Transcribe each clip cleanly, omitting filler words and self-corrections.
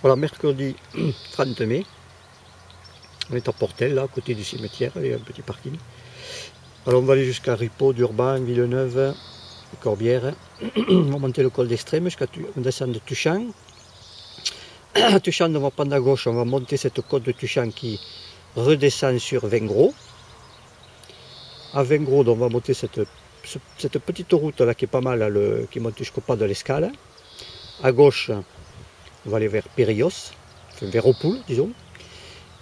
Voilà, mercredi 30 mai, on est à Portel, là, à côté du cimetière, il y a un petit parking. Alors on va aller jusqu'à Ripaud, Durban, Villeneuve, Corbière. On va monter le col d'Extrême jusqu'à descendre de Tuchan. À Tuchan, on va prendre à gauche, on va monter cette côte de Tuchan qui redescend sur Vengros. À Vengros, on va monter cette petite route là qui est pas mal, là, qui monte jusqu'au pas de l'Escale. À gauche, on va aller vers Périos, enfin vers Opoules, disons.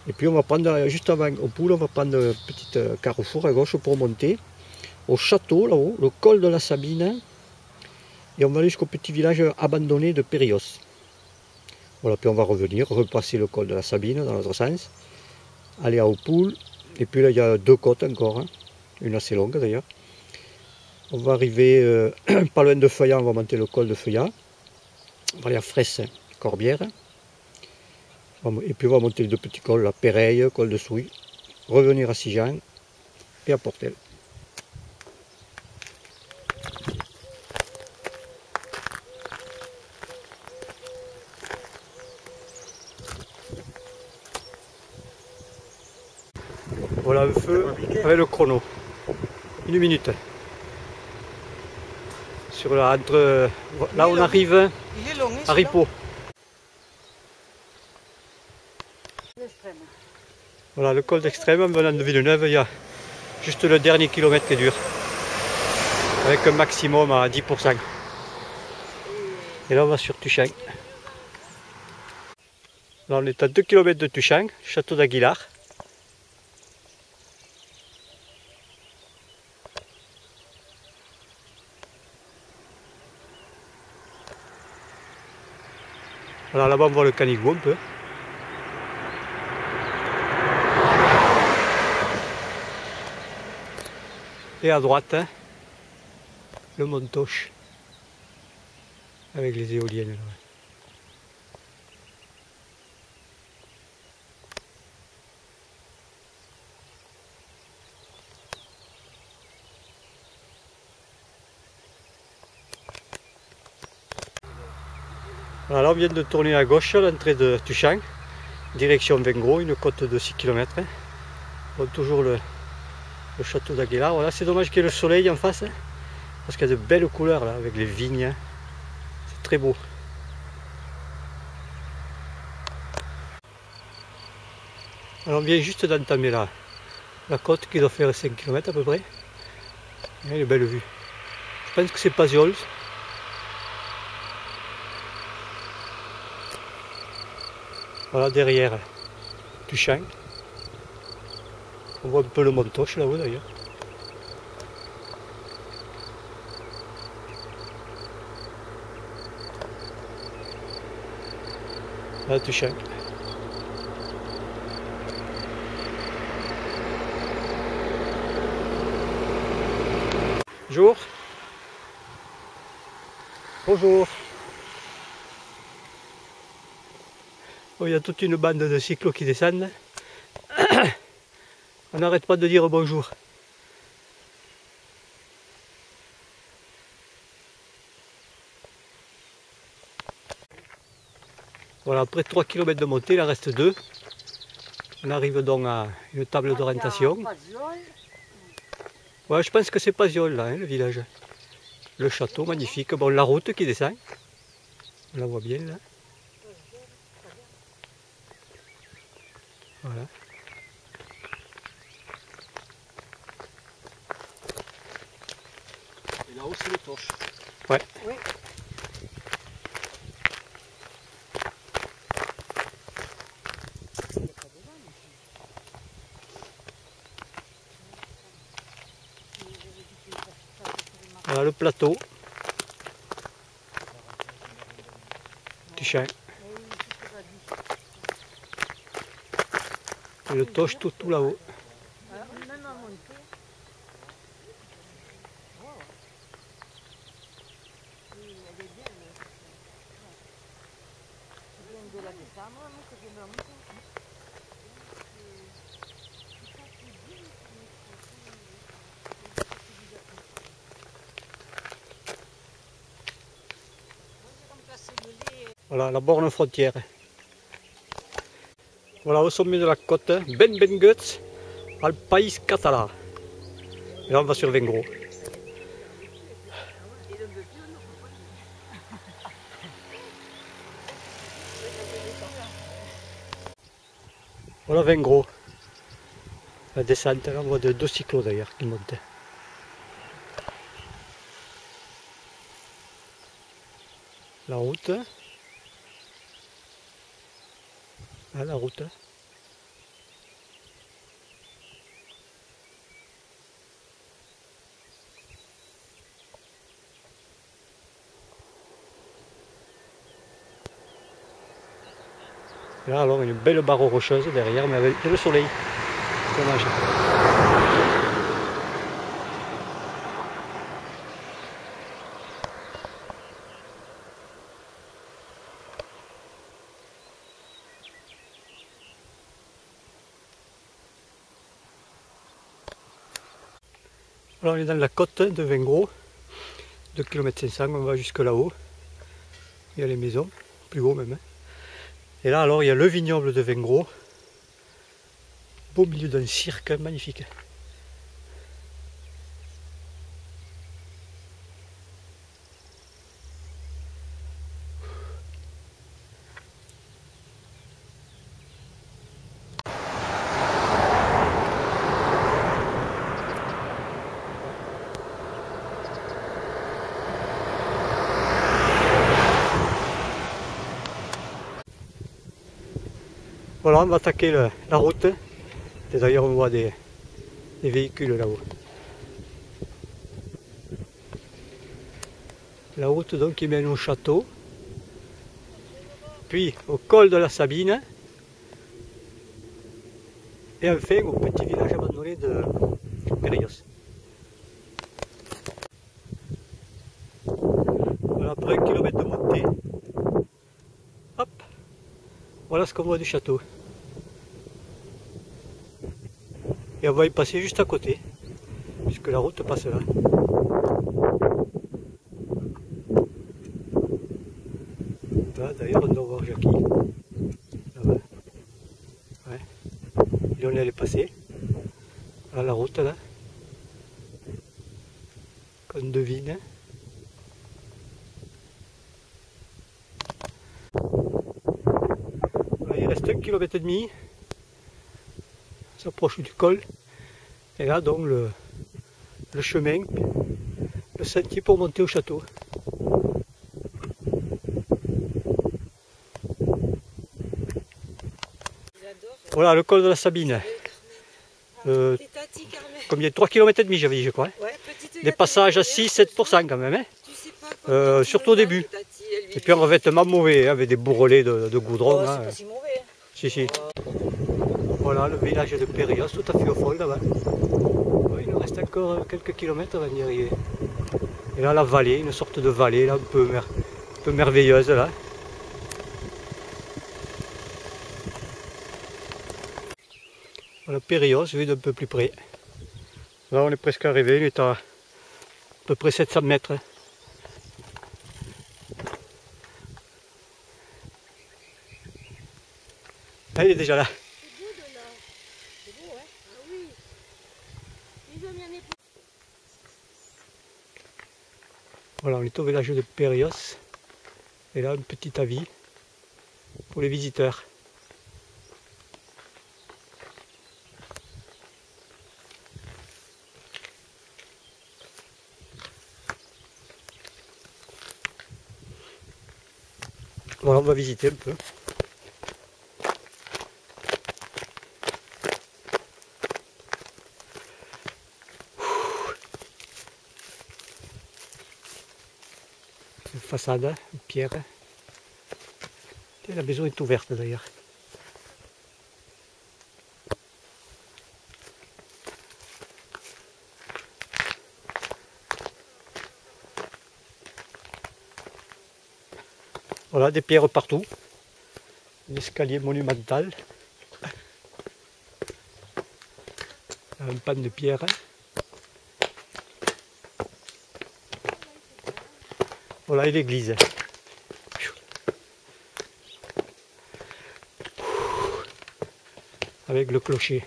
Et puis on va prendre, juste avant Opoules, on va prendre un petit carrefour à gauche pour monter au château, là-haut, le col de la Sabine. Et on va aller jusqu'au petit village abandonné de Périos. Voilà, puis on va revenir, repasser le col de la Sabine dans l'autre sens, aller à Opoules. Et puis là, il y a deux côtes encore, hein, une assez longue d'ailleurs. On va arriver pas loin de Feuillat, on va monter le col de Feuillat. On va aller à Fresse, Corbière. Et puis on va monter les deux petits cols, là, Péreille, col de Souille, revenir à Sijan et à Portel. Voilà le feu avec le chrono. 1 minute. Sur la, là on arrive à Ripaud. Voilà le col d'Extrême, en venant de Villeneuve, il y a juste le dernier kilomètre qui est dur. Avec un maximum à 10%. Et là on va sur Tuchan. Là on est à 2 km de Tuchan, château d'Aguilar. Voilà, là-bas on voit le Canigou un peu. Et à droite, hein, le Montoche, avec les éoliennes. Là. Voilà, là on vient de tourner à gauche à l'entrée de Tuchan, direction Vengros, une côte de 6 km. Hein. On voit toujours le château d'Aguilar. Voilà, c'est dommage qu'il y ait le soleil en face, hein, parce qu'il y a de belles couleurs là, avec les vignes. C'est très beau. Alors on vient juste d'entamer la côte qui doit faire 5 km à peu près. Il y a une belle vue. Je pense que c'est Pasiols. Voilà derrière Tuchan. On voit un peu le Montoche là-haut d'ailleurs. Là Tuchan. Bonjour. Bonjour. Oh, il y a toute une bande de cyclos qui descendent. On n'arrête pas de dire bonjour. Voilà, après 3 km de montée, il en reste 2. On arrive donc à une table d'orientation. Ouais, je pense que c'est Pasiols là, hein, le village. Le château magnifique. Bon, la route qui descend. On la voit bien là. Voilà. Et là-haut c'est le torche. Ouais. Oui. Voilà le plateau. Tuchan. Et le toche tout là-haut. Voilà la borne frontière. Voilà, au sommet de la côte, Benbenguts, al País Català. Et là, on va sur Vengro. Voilà Vengro. La descente, là, on voit deux cyclos d'ailleurs qui montent. La route. Ah, la route. Là alors une belle barre rocheuse derrière, mais avec le soleil. Dommage. Alors on est dans la côte de Vengro, 2,5 km, on va jusque là-haut. Il y a les maisons, plus haut même. Et là alors il y a le vignoble de Vengro, beau milieu d'un cirque magnifique. Voilà, on va attaquer la route. Et d'ailleurs on voit des véhicules là-haut. La route donc qui mène au château, puis au col de la Sabine, et enfin au petit village abandonné de Périllós. Voilà, après 1 km de montée, hop, voilà ce qu'on voit du château. Et on va y passer juste à côté, puisque la route passe là. Là d'ailleurs on doit voir Jackie, là-bas. Ouais. Lionel est passé, à la route là, qu'on devine. Voilà, il reste 1,5 km, on s'approche du col, et là donc le chemin, le sentier pour monter au château. Voilà le col de la Sabine. Combien? 3,5 km j'avais dit, je crois. Ouais, des passages à 6-7% quand même, hein. Surtout au début. Et puis un revêtement mauvais, hein, avec des bourrelets de goudron. Oh, hein. c'est pas si mauvais. Si, si. Voilà le village de Périllós, tout à fait au fond là-bas. Il nous reste encore quelques kilomètres avant d'y arriver. Et là la vallée, une sorte de vallée là, un peu merveilleuse là. Voilà Périllós, vu d'un peu plus près. Là on est presque arrivé, il est à peu près 700 mètres. Ah, il est déjà là. C'est beau de là. C'est beau, hein? Ah oui. Les hommes, il y en a plus. Voilà, on est au village de Périllós. Et là, un petit avis pour les visiteurs. Voilà, on va visiter un peu. Une façade, une pierre. Et la maison est ouverte d'ailleurs. Voilà, des pierres partout. Un escalier monumental. Un pan de pierre. Voilà, et l'église. avec le clocher.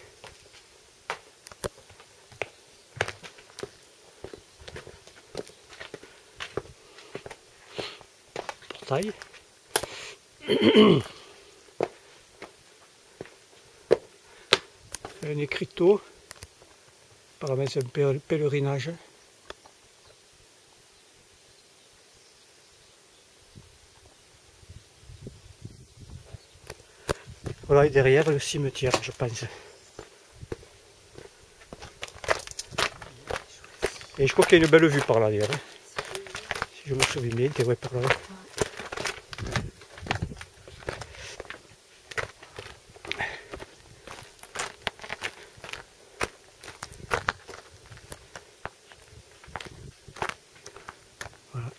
Portail. Un écriteau. Apparemment c'est un pèlerinage. Voilà, et derrière le cimetière, je pense. Et je crois qu'il y a une belle vue par là d'ailleurs. Si je me souviens bien, t'es ouais par là. Voilà.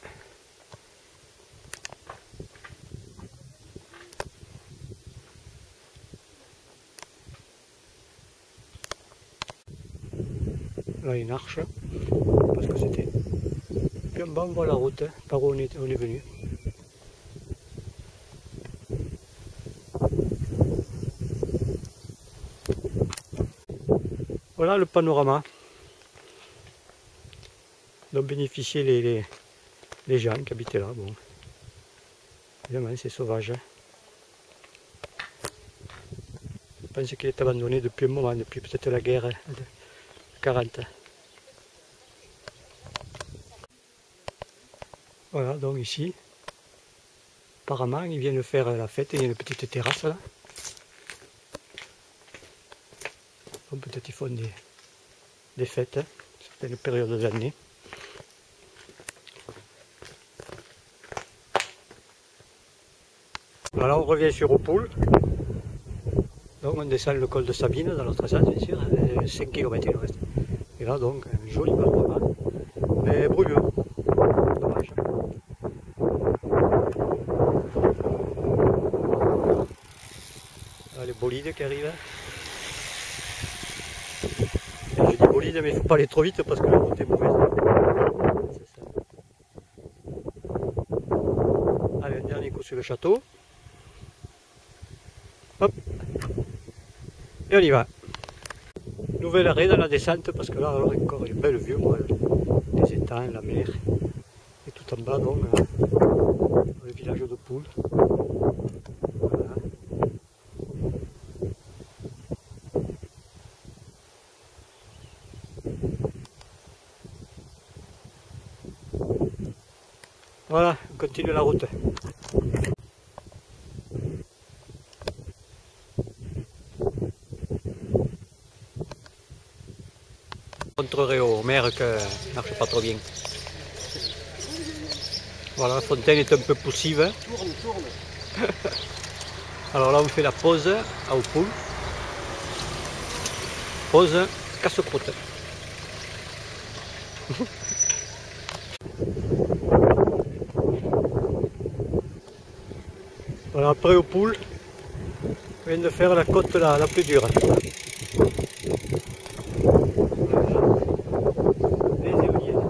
Là une arche, parce que c'était. Puis en bas on voit la route, hein, par où on est venu. Voilà le panorama dont bénéficiaient les gens qui habitaient là. Bon, évidemment c'est sauvage. Hein. Je pense qu'il est abandonné depuis un moment, depuis peut-être la guerre de 40. Voilà, donc ici, apparemment ils viennent faire la fête, il y a une petite terrasse là. Donc peut-être ils font des fêtes, hein, certaines périodes de l'année. Voilà, on revient sur Opoules. Donc on descend le col de Sabine dans l'autre sens, bien sûr, 5 km il reste. Et là donc un joli panorama, mais bruyeux, dommage. Là, les bolides qui arrivent. Et je dis bolides, mais il ne faut pas aller trop vite parce que la route est mauvaise. C'est ça. Allez, un dernier coup sur le château. Hop. Et on y va. Nouvel arrêt dans la descente parce que là alors encore une belle vue, moi, les étangs, la mer. Et tout en bas donc le village d'Opoules. Voilà. Voilà, on continue la route. Je montrerai au maire que ça ne marche pas trop bien. Voilà, la fontaine est un peu poussive. Tourne. Alors là on fait la pause à Opoules. Pause casse-croûte. Voilà, après Opoules, on vient de faire la côte la plus dure. Les éoliennes.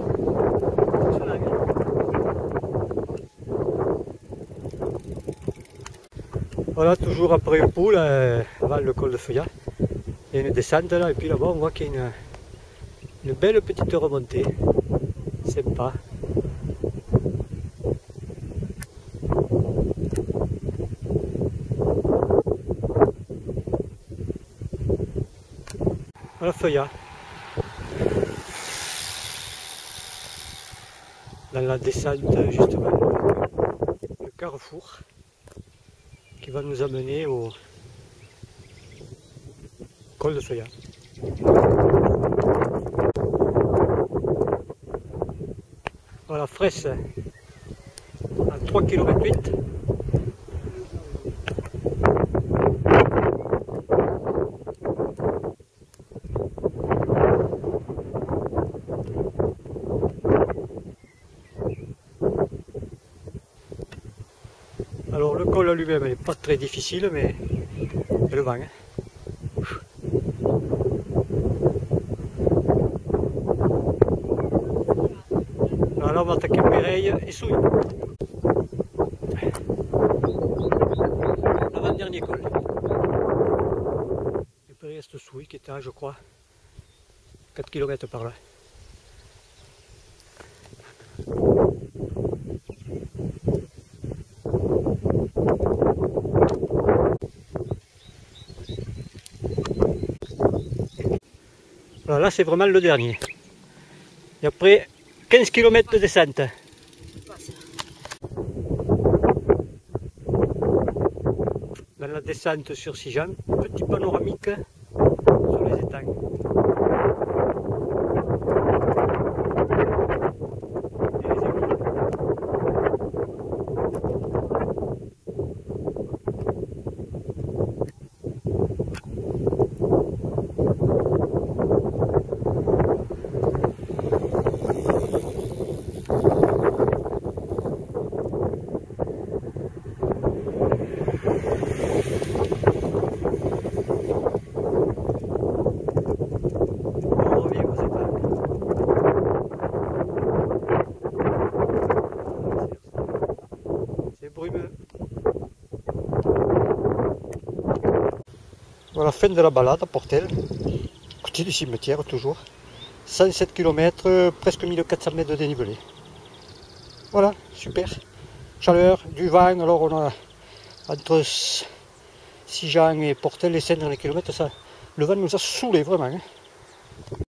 Voilà, toujours après Opoules, avant le col de Feuillat, il y a une descente là, et puis là-bas on voit qu'il y a une belle petite remontée, sympa. Voilà Feuillat. Dans la descente justement, le carrefour qui va nous amener au col de Feuillat. Voilà, Fraisse à 3,8 km. Alors le col à lui-même n'est pas très difficile, mais il y a le vent. Hein. Alors là on va attaquer Péreille et Souille. L'avant-dernier col. Touy qui est à, je crois, 4 km par là. Alors là, c'est vraiment le dernier. Et après 15 km de descente. Dans la descente sur Sijan, petit panoramique sur les étangs. Et les églises. Brumeux. Voilà la fin de la balade à Portel, côté du cimetière toujours. 107 km, presque 1400 mètres de dénivelé. Voilà, super. Chaleur, du vent, alors on a entre Sijan et Portel, les 5 derniers kilomètres, ça, le vent nous a saoulé vraiment. Hein.